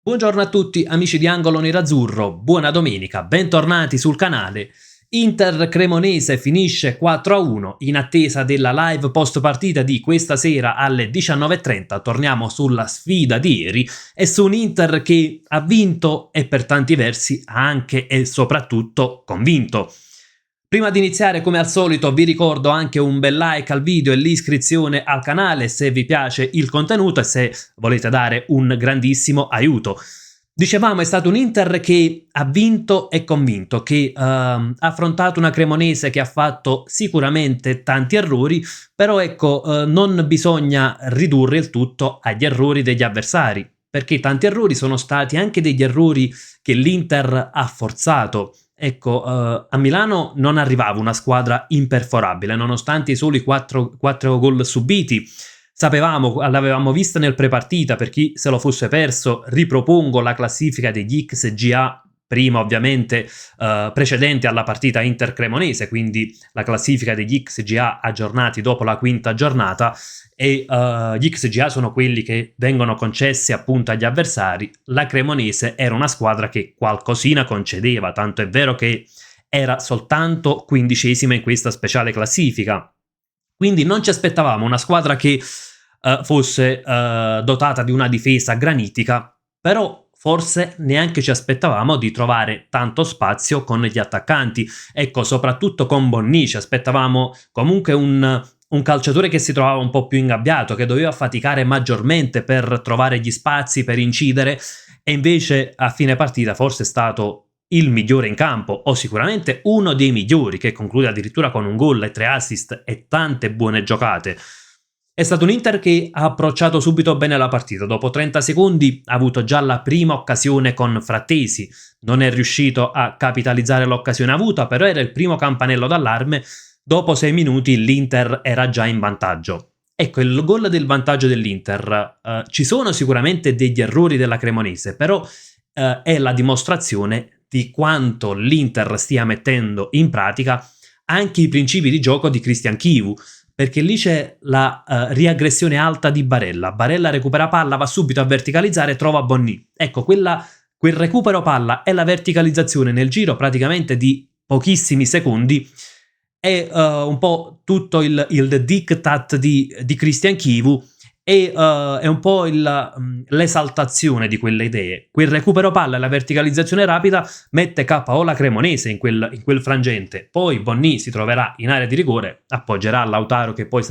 Buongiorno a tutti amici di Angolo Nerazzurro, buona domenica, bentornati sul canale. Inter Cremonese finisce 4-1 in attesa della live post partita di questa sera alle 19:30. Torniamo sulla sfida di ieri e su un Inter che ha vinto e per tanti versi ha anche e soprattutto convinto. Prima di iniziare, come al solito, vi ricordo anche un bel like al video e l'iscrizione al canale se vi piace il contenuto e se volete dare un grandissimo aiuto. Dicevamo, è stato un Inter che ha vinto e convinto, che ha affrontato una Cremonese che ha fatto sicuramente tanti errori, però ecco, non bisogna ridurre il tutto agli errori degli avversari, perché tanti errori sono stati anche degli errori che l'Inter ha forzato. Ecco, a Milano non arrivava una squadra imperforabile, nonostante i soli 4 gol subiti. Sapevamo, l'avevamo vista nel prepartita, per chi se lo fosse perso, ripropongo la classifica degli XGA, prima ovviamente precedente alla partita Inter-Cremonese, quindi la classifica degli XGA aggiornati dopo la quinta giornata, e gli XGA sono quelli che vengono concessi appunto agli avversari. La Cremonese era una squadra che qualcosina concedeva, tanto è vero che era soltanto 15esima in questa speciale classifica. Quindi non ci aspettavamo una squadra che fosse dotata di una difesa granitica, però forse neanche ci aspettavamo di trovare tanto spazio con gli attaccanti. Ecco, soprattutto con Bonni ci aspettavamo comunque un calciatore che si trovava un po' più ingabbiato, che doveva faticare maggiormente per trovare gli spazi, per incidere, e invece a fine partita forse è stato il migliore in campo, o sicuramente uno dei migliori, che conclude addirittura con un gol e 3 assist e tante buone giocate. È stato un Inter che ha approcciato subito bene la partita. Dopo 30 secondi ha avuto già la prima occasione con Frattesi, non è riuscito a capitalizzare l'occasione avuta, però era il primo campanello d'allarme. Dopo 6 minuti l'Inter era già in vantaggio. Ecco, il gol del vantaggio dell'Inter, ci sono sicuramente degli errori della Cremonese, però è la dimostrazione di quanto l'Inter stia mettendo in pratica anche i principi di gioco di Christian Chivu, perché lì c'è la riaggressione alta di Barella. Barella recupera palla, va subito a verticalizzare, trova Bonni. Ecco, quel recupero palla e la verticalizzazione nel giro praticamente di pochissimi secondi è un po' tutto il diktat di Christian Chivu, e è un po' l'esaltazione di quelle idee. Quel recupero palla e la verticalizzazione rapida mette KO la Cremonese in quel frangente. Poi Bonni si troverà in area di rigore, appoggerà Lautaro che poi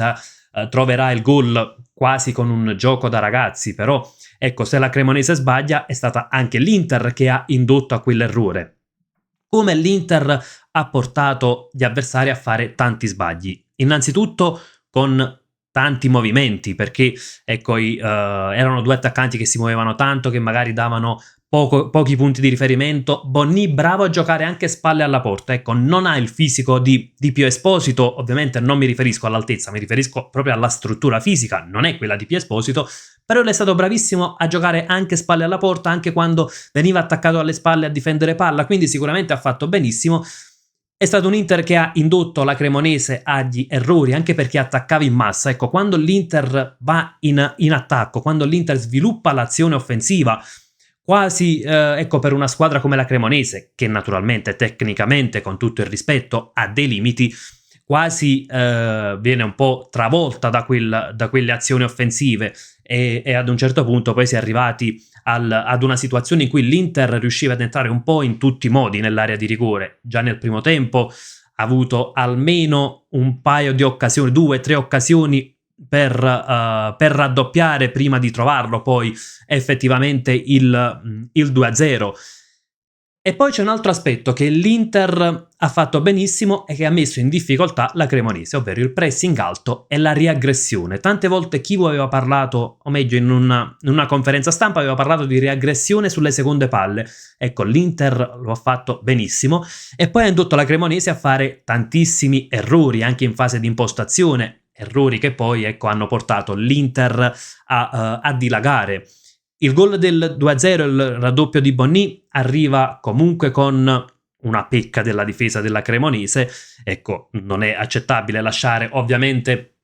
troverà il gol quasi con un gioco da ragazzi, però ecco, se la Cremonese sbaglia è stata anche l'Inter che ha indotto a quell'errore. Come l'Inter ha portato gli avversari a fare tanti sbagli. Innanzitutto con tanti movimenti, perché ecco, erano due attaccanti che si muovevano tanto, che magari davano pochi punti di riferimento. Bonni bravo a giocare anche spalle alla porta, ecco, non ha il fisico di Pio Esposito, ovviamente non mi riferisco all'altezza, mi riferisco proprio alla struttura fisica, non è quella di Pio Esposito, però lui è stato bravissimo a giocare anche spalle alla porta, anche quando veniva attaccato alle spalle a difendere palla, quindi sicuramente ha fatto benissimo. È stato un Inter che ha indotto la Cremonese agli errori, anche perché attaccava in massa. Ecco, quando l'Inter va in attacco, quando l'Inter sviluppa l'azione offensiva, quasi, ecco, per una squadra come la Cremonese, che naturalmente tecnicamente, con tutto il rispetto, ha dei limiti, quasi viene un po' travolta da quelle azioni offensive, e ad un certo punto poi si è arrivati ad una situazione in cui l'Inter riusciva ad entrare un po' in tutti i modi nell'area di rigore. Già nel primo tempo ha avuto almeno un paio di occasioni, 2-3 occasioni per raddoppiare prima di trovarlo poi effettivamente il 2-0. E poi c'è un altro aspetto che l'Inter ha fatto benissimo e che ha messo in difficoltà la Cremonese, ovvero il pressing alto e la riaggressione. Tante volte Chivu aveva parlato, o meglio in una conferenza stampa aveva parlato di riaggressione sulle seconde palle. Ecco, l'Inter lo ha fatto benissimo e poi ha indotto la Cremonese a fare tantissimi errori anche in fase di impostazione, errori che poi, ecco, hanno portato l'Inter a dilagare. Il gol del 2-0, il raddoppio di Bonni, arriva comunque con una pecca della difesa della Cremonese. Ecco, non è accettabile lasciare ovviamente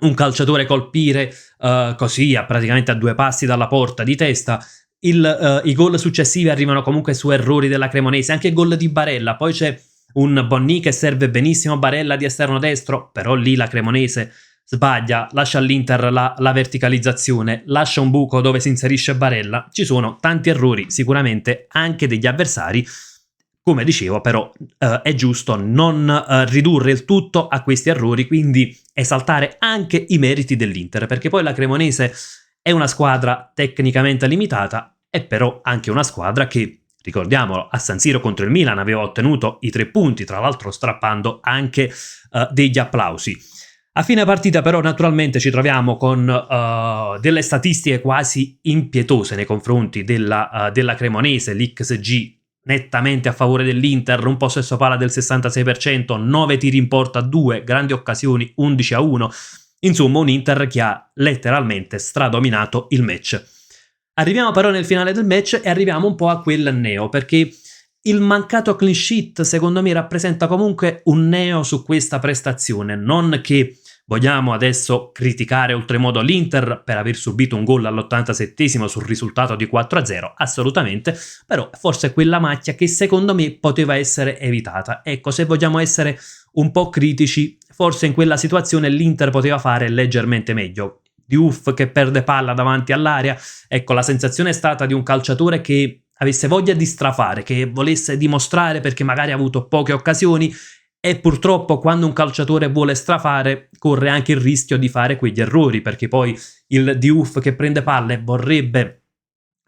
un calciatore colpire così praticamente a 2 passi dalla porta di testa. i gol successivi arrivano comunque su errori della Cremonese, anche il gol di Barella, poi c'è un Bonni che serve benissimo Barella di esterno destro, però lì la Cremonese sbaglia, lascia all'Inter la verticalizzazione, lascia un buco dove si inserisce Barella. Ci sono tanti errori sicuramente anche degli avversari. Come dicevo, però è giusto non ridurre il tutto a questi errori, quindi esaltare anche i meriti dell'Inter, perché poi la Cremonese è una squadra tecnicamente limitata, è però anche una squadra che, ricordiamolo, a San Siro contro il Milan aveva ottenuto i 3 punti, tra l'altro strappando anche degli applausi. A fine partita però naturalmente ci troviamo con delle statistiche quasi impietose nei confronti della Cremonese, l'XG nettamente a favore dell'Inter, un possesso palla del 66%, 9 tiri in porta a 2, grandi occasioni 11-1, insomma un Inter che ha letteralmente stradominato il match. Arriviamo però nel finale del match e arriviamo un po' a quel neo, perché il mancato clean sheet secondo me rappresenta comunque un neo su questa prestazione, non che vogliamo adesso criticare oltremodo l'Inter per aver subito un gol all'87esimo sul risultato di 4-0, assolutamente, però forse è quella macchia che secondo me poteva essere evitata. Ecco, se vogliamo essere un po' critici, forse in quella situazione l'Inter poteva fare leggermente meglio. Diouf che perde palla davanti all'area, ecco, la sensazione è stata di un calciatore che avesse voglia di strafare, che volesse dimostrare perché magari ha avuto poche occasioni. E purtroppo quando un calciatore vuole strafare corre anche il rischio di fare quegli errori, perché poi il Diouf che prende palle vorrebbe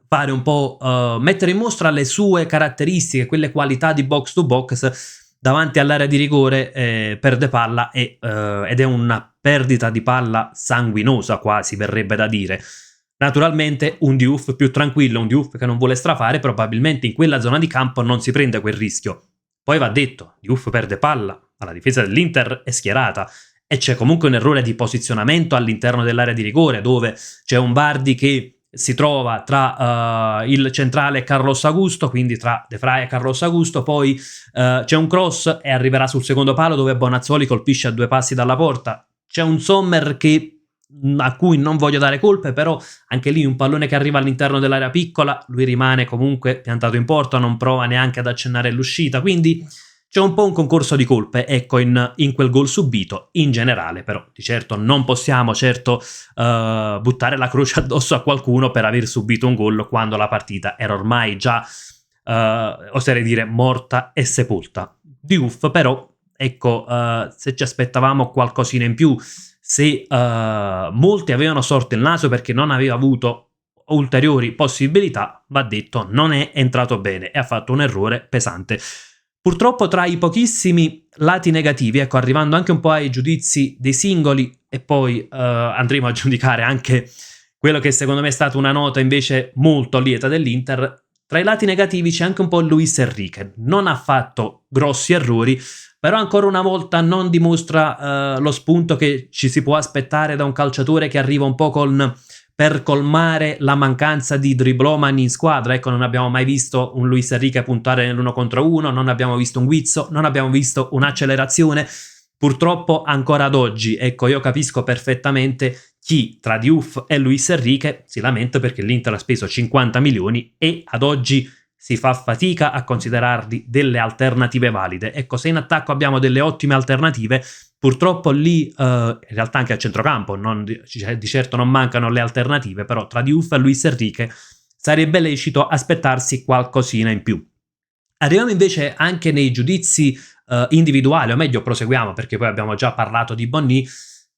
fare un po' mettere in mostra le sue caratteristiche, quelle qualità di box to box, davanti all'area di rigore perde palla ed è una perdita di palla sanguinosa quasi, verrebbe da dire. Naturalmente un Diouf più tranquillo, un Diouf che non vuole strafare, probabilmente in quella zona di campo non si prende quel rischio. Poi va detto, Diouf perde palla, ma la difesa dell'Inter è schierata e c'è comunque un errore di posizionamento all'interno dell'area di rigore dove c'è un Vardy che si trova tra il centrale e Carlos Augusto, quindi tra De Vrij e Carlos Augusto, poi c'è un cross e arriverà sul secondo palo dove Bonazzoli colpisce a 2 passi dalla porta. C'è un Sommer a cui non voglio dare colpe, però anche lì un pallone che arriva all'interno dell'area piccola, lui rimane comunque piantato in porta, non prova neanche ad accennare l'uscita, quindi c'è un po' un concorso di colpe, ecco, in quel gol subito. In generale però di certo non possiamo buttare la croce addosso a qualcuno per aver subito un gol quando la partita era ormai già oserei dire morta e sepolta. Diouf però, ecco, se ci aspettavamo qualcosina in più, se molti avevano sorto il naso perché non aveva avuto ulteriori possibilità, va detto, non è entrato bene e ha fatto un errore pesante. Purtroppo tra i pochissimi lati negativi, ecco, arrivando anche un po' ai giudizi dei singoli e poi andremo a giudicare anche quello che secondo me è stata una nota invece molto lieta dell'Inter, tra i lati negativi c'è anche un po' Luis Enrique, non ha fatto grossi errori, però ancora una volta non dimostra lo spunto che ci si può aspettare da un calciatore che arriva un po' per colmare la mancanza di driblomani in squadra. Ecco, non abbiamo mai visto un Luis Enrique puntare nell'1 contro 1, non abbiamo visto un guizzo, non abbiamo visto un'accelerazione. Purtroppo ancora ad oggi, ecco, io capisco perfettamente chi tra Diouf e Luis Enrique si lamenta perché l'Inter ha speso 50 milioni e ad oggi si fa fatica a considerarli delle alternative valide. Ecco, se in attacco abbiamo delle ottime alternative, purtroppo lì, in realtà anche a centrocampo, di certo non mancano le alternative, però tra Diouf e Luis Enrique sarebbe lecito aspettarsi qualcosina in più. Arriviamo invece anche nei giudizi individuali, o meglio proseguiamo perché poi abbiamo già parlato di Bonni,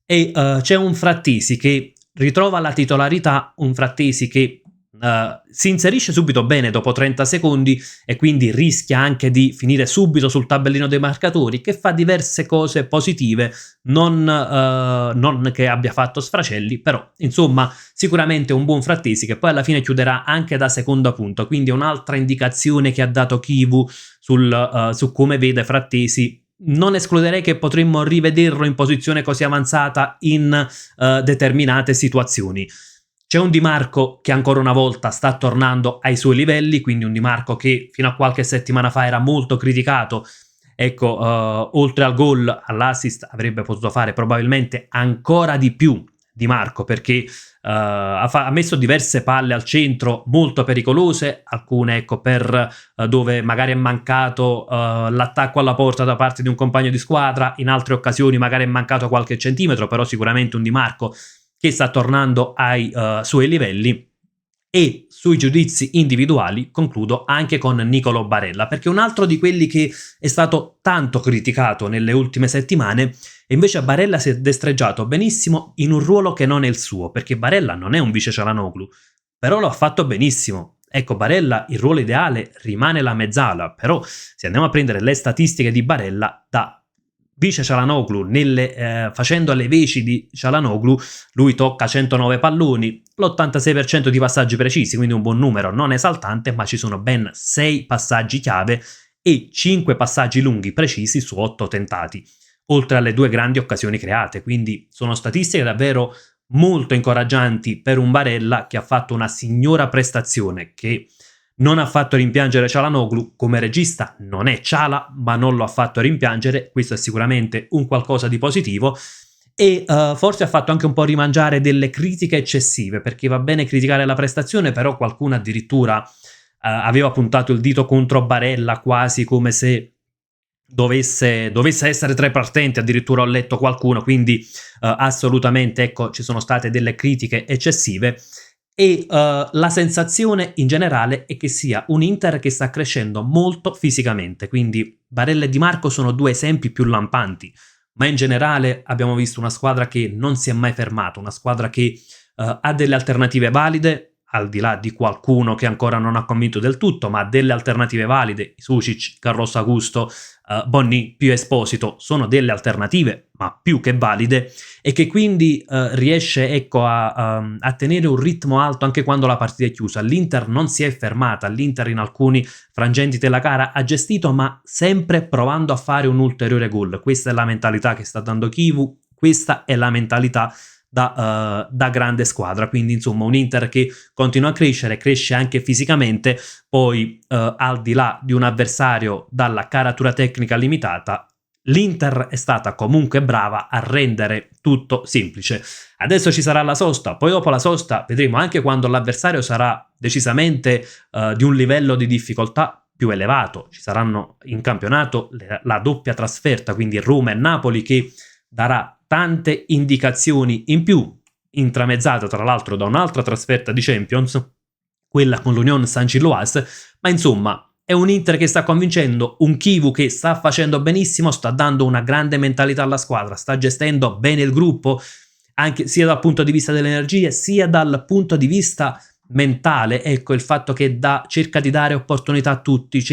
e c'è un Frattesi che ritrova la titolarità, un Frattesi che si inserisce subito bene dopo 30 secondi e quindi rischia anche di finire subito sul tabellino dei marcatori, che fa diverse cose positive, non che abbia fatto sfracelli, però insomma sicuramente un buon Frattesi che poi alla fine chiuderà anche da seconda punta, quindi un'altra indicazione che ha dato Chivu su come vede Frattesi. Non escluderei che potremmo rivederlo in posizione così avanzata in determinate situazioni. C'è un Di Marco che ancora una volta sta tornando ai suoi livelli, quindi un Di Marco che fino a qualche settimana fa era molto criticato. Ecco, oltre al gol, all'assist avrebbe potuto fare probabilmente ancora di più Di Marco, perché ha messo diverse palle al centro molto pericolose, alcune ecco per dove magari è mancato l'attacco alla porta da parte di un compagno di squadra, in altre occasioni magari è mancato qualche centimetro, però sicuramente un Di Marco che sta tornando ai suoi livelli. E sui giudizi individuali concludo anche con Nicolo Barella, perché un altro di quelli che è stato tanto criticato nelle ultime settimane, e invece Barella si è destreggiato benissimo in un ruolo che non è il suo, perché Barella non è un vice Çalhanoğlu, però lo ha fatto benissimo. Ecco, Barella, il ruolo ideale rimane la mezzala, però se andiamo a prendere le statistiche di Barella, da vice Çalhanoğlu, facendo le veci di Çalhanoğlu, lui tocca 109 palloni, l'86% di passaggi precisi, quindi un buon numero, non esaltante, ma ci sono ben 6 passaggi chiave e 5 passaggi lunghi precisi su 8 tentati, oltre alle 2 grandi occasioni create, quindi sono statistiche davvero molto incoraggianti per un Barella che ha fatto una signora prestazione, che non ha fatto rimpiangere Çalhanoğlu. Come regista non è Çalha, ma non lo ha fatto rimpiangere, questo è sicuramente un qualcosa di positivo, e forse ha fatto anche un po' rimangiare delle critiche eccessive, perché va bene criticare la prestazione, però qualcuno addirittura aveva puntato il dito contro Barella, quasi come se dovesse essere tra i partenti, addirittura ho letto qualcuno, quindi assolutamente ecco, ci sono state delle critiche eccessive. E la sensazione in generale è che sia un Inter che sta crescendo molto fisicamente, quindi Barella e Di Marco sono 2 esempi più lampanti, ma in generale abbiamo visto una squadra che non si è mai fermata, una squadra che ha delle alternative valide, al di là di qualcuno che ancora non ha convinto del tutto, ma delle alternative valide. Sušić, Carlos Augusto, Bonni più Esposito sono delle alternative, ma più che valide, e che quindi riesce ecco, a tenere un ritmo alto anche quando la partita è chiusa. L'Inter non si è fermata, l'Inter in alcuni frangenti della gara ha gestito, ma sempre provando a fare un ulteriore gol. Questa è la mentalità che sta dando Chivu, questa è la mentalità da grande squadra, quindi insomma un Inter che continua a crescere, cresce anche fisicamente, poi al di là di un avversario dalla caratura tecnica limitata, l'Inter è stata comunque brava a rendere tutto semplice. Adesso ci sarà la sosta, poi dopo la sosta vedremo anche quando l'avversario sarà decisamente di un livello di difficoltà più elevato. Ci saranno in campionato la doppia trasferta, quindi Roma e Napoli, che darà tante indicazioni in più, intramezzata tra l'altro da un'altra trasferta di Champions, quella con l'Union Saint-Gilloise, ma insomma è un Inter che sta convincendo, un Chivu che sta facendo benissimo, sta dando una grande mentalità alla squadra, sta gestendo bene il gruppo, anche sia dal punto di vista delle energie, sia dal punto di vista mentale. Ecco, il fatto che cerca di dare opportunità a tutti,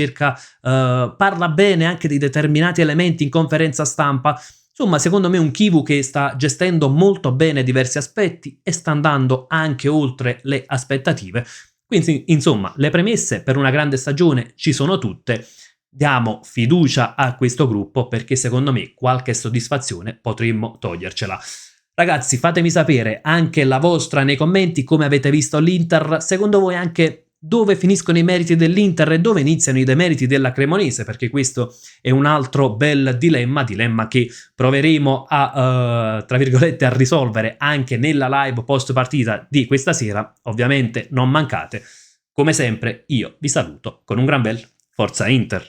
parla bene anche di determinati elementi in conferenza stampa. Insomma, secondo me un Chivu che sta gestendo molto bene diversi aspetti e sta andando anche oltre le aspettative. Quindi, insomma, le premesse per una grande stagione ci sono tutte. Diamo fiducia a questo gruppo, perché secondo me qualche soddisfazione potremmo togliercela. Ragazzi, fatemi sapere anche la vostra nei commenti, come avete visto l'Inter, secondo voi anche dove finiscono i meriti dell'Inter e dove iniziano i demeriti della Cremonese, perché questo è un altro bel dilemma che proveremo tra virgolette a risolvere anche nella live post partita di questa sera. Ovviamente non mancate. Come sempre io vi saluto con un gran bel Forza Inter.